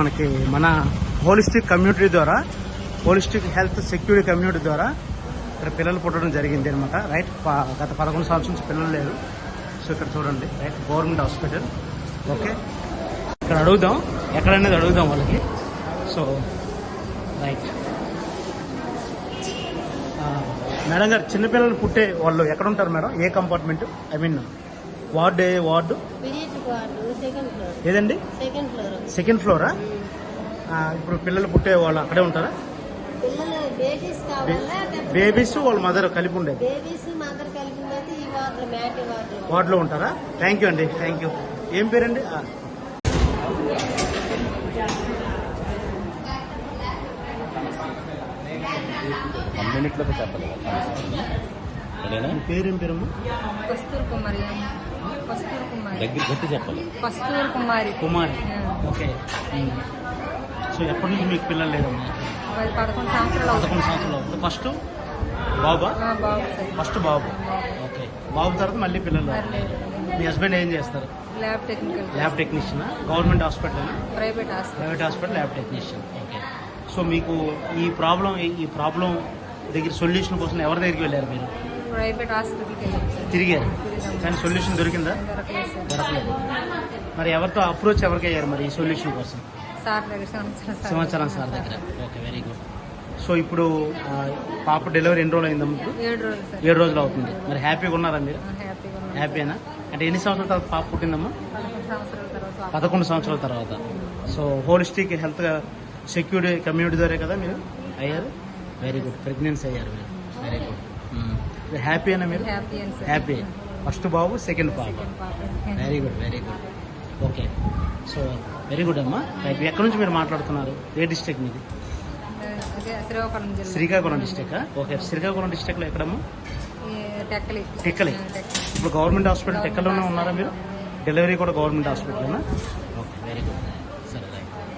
మనకి మన holistic community ద్వారా, హోలిస్టిక్ హెల్త్ సెక్యూరిటీ కమ్యూనిటీ ద్వారా ఇక్కడ పిల్లలు పుట్టడం జరిగింది అనమాట. రైట్, గత 11 సంవత్సరాల నుంచి పిల్లలు లేరు. సో ఇక్కడ చూడండి, రైట్, గవర్నమెంట్ హాస్పిటల్. ఓకే, ఇక్కడ అడుగుదాం, ఎక్కడనేది అడుగుదాం వాళ్ళకి. సో రైట్, మేడం గారు, చిన్నపిల్లలు పుట్టే వాళ్ళు ఎక్కడ ఉంటారు మేడం? ఏ కంపార్ట్మెంట్? ఐ మీన్ వార్డు, ఏ వార్డు? ఏదండి? సెకండ్ ఫ్లోరా? ఇప్పుడు పిల్లలు పుట్టే వాళ్ళు అక్కడే ఉంటారా? బేబీస్ వాళ్ళ మదర్ కలిపి ఉండేది వార్డులో ఉంటారా? థ్యాంక్ యూ అండి, థ్యాంక్ యూ. ఏం పేరండి? పేరేం పేరమ్మా? కస్తూర్ కుమారి. దగ్గర గట్టి చెప్పాలి. కస్తూర్ కుమారి. కుమారి. ఓకే. సో ఎప్పటి నుంచి మీకు పిల్లలు లేదమ్మా? 11 సంవత్సరాలు. 11 సంవత్సరాలు అవుతుంది. ఫస్ట్ బాబా? ఫస్ట్ బాబు. ఓకే, బాబు తర్వాత మళ్ళీ పిల్లలు. మీ హస్బెండ్ ఏం చేస్తారు? Lab technician. Government hospital? Private hospital lab technician. Okay. So మీకు ఈ ప్రాబ్లం దగ్గర సొల్యూషన్ కోసం ఎవరి దగ్గరికి వెళ్ళారు మీరు? ప్రైవేట్ హాస్పిటల్కి తిరిగారు, కానీ సొల్యూషన్ దొరికిందా? దొరకలేదు. మరి ఎవరితో అప్రోచ్ ఎవరికి అయ్యారు మరి ఈ సొల్యూషన్ కోసం? సంవత్సరం సార్ దగ్గర. Okay, very good. సో ఇప్పుడు పాప డెలివరీ ఎన్ని రోజులు అయిందమ్మా? ఇప్పుడు 7 రోజులు అవుతుంది. మరి హ్యాపీగా ఉన్నారా మీరు? హ్యాపీనా? అంటే ఎన్ని సంవత్సరాల తర్వాత పాప పుట్టిందమ్మా? 11 సంవత్సరాల తర్వాత. So holistic health security community ద్వారా కదా మీరు అయ్యారు? Very good. ప్రెగ్నెన్సీ అయ్యారు మీరు. Very good. హ్యాపీ అయినా మీరు? హ్యాపీ. ఫస్ట్ బాబు, సెకండ్ పాప. Very good, very good. Okay, so very good అమ్మా. ఎక్కడి నుంచి మీరు మాట్లాడుతున్నారు? ఏ డిస్ట్రిక్ట్ మీది? శ్రీకాకుళం డిస్ట్రిక్ట్. ఓకే, శ్రీకాకుళం డిస్ట్రిక్ట్లో ఎక్కడమ్మా? టెక్కలి. ఇప్పుడు గవర్నమెంట్ హాస్పిటల్ టెక్కలోనే ఉన్నారా మీరు? డెలివరీ కూడా గవర్నమెంట్ హాస్పిటల్నా? Okay, very good.